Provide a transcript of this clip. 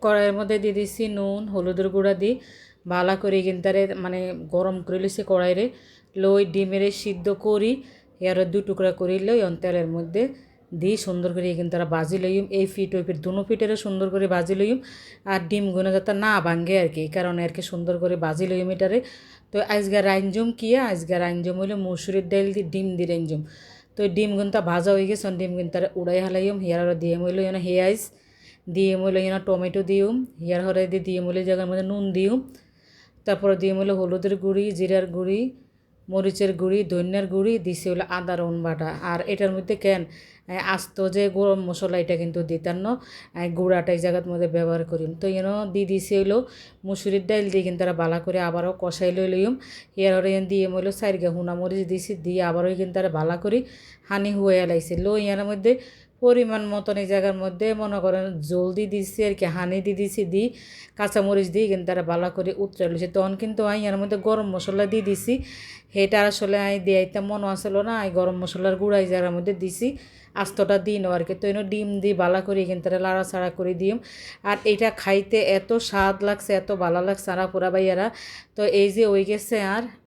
কড়াইয়ের মধ্যে দিয়ে দিছি নুন হলুদের গুঁড়া দিই ভালো করে কিন্তু মানে গরম করে লিছি কড়াইরে লই ডিমের সিদ্ধ করি এর দুই টুকরা করি লই তেলের মধ্যে দিই সুন্দর করে কিন্তু তারা ভাজি লইম এই ফিট ওই ফিট দুনো ফিটেরও সুন্দর করে ভাজি লইম আর ডিমগুলো যাতে না ভাঙ্গে আর কি এই কারণে আর কি সুন্দর করে ভাজি লইম এটারে। তো আজকে রাইনজুম কি আজকে রাইনজুম হইলে মুসুরির ডাল দিয়ে ডিম দিয়ে রাইনজুম। তো ডিম গুনতা ভাজা হয়ে গেছে ডিম গুনতা উড়াই হালাইম হিয়ার দিয়ে মইলো হেয়াইস দিয়ে মইলো টমেটো দিউম হিয়ার হরে দিয়ে মইলো জায়গার মধ্যে নুন দিউম তারপরে দিয়ে হলো হলুদের গুঁড়ি জিরার গুঁড়ি মরিচের গুঁড়ি ধনিয়ার গুঁড়ি দিছে হলো আদা রসুন বাটা আর এটার মধ্যে কেন আস্ত যে গরম মশলা এটা কিন্তু দিতাম না গুঁড়াটা এই জায়গার মধ্যে ব্যবহার করিম। তো দিয়ে দিছে হলো মুসুরির ডাল দিয়ে কিন্তু তারা বালা করে আবারও কষাই লইম এর হরে দিয়ে হলো সাইডকে হুনা মরিচ দিছি দিয়ে আবারও কিন্তু তারা বালা করি হানি হুয়ে লাইছে লো ইয়ার মধ্যে পরিমাণ মতন এই জায়গার মধ্যে মনে করেন জলদি দিছি আর কি হানি দিয়ে দিছি দিই কাঁচামরিচ দিয়ে কিন্তু তারা ভালো করে উতরে লইছে তখন কিন্তু আমি এর মধ্যে গরম মশলা দিয়ে দিছি সেটা আসলে আমি দিয়াইতে মনে আসলো না এই গরম মশলার গুঁড়া এই জায়গার মধ্যে দিছি আস্তটা দিই নেওয়া আর কি তো ডিম দিই ভালো করে কিন্তু তারা লাড়াছাড়া করে দিম। আর এটা খাইতে এত স্বাদ লাগছে এত ভালো লাগছে আরা পুরা ভাইয়ারা। তো এই যে ওই গেছে আর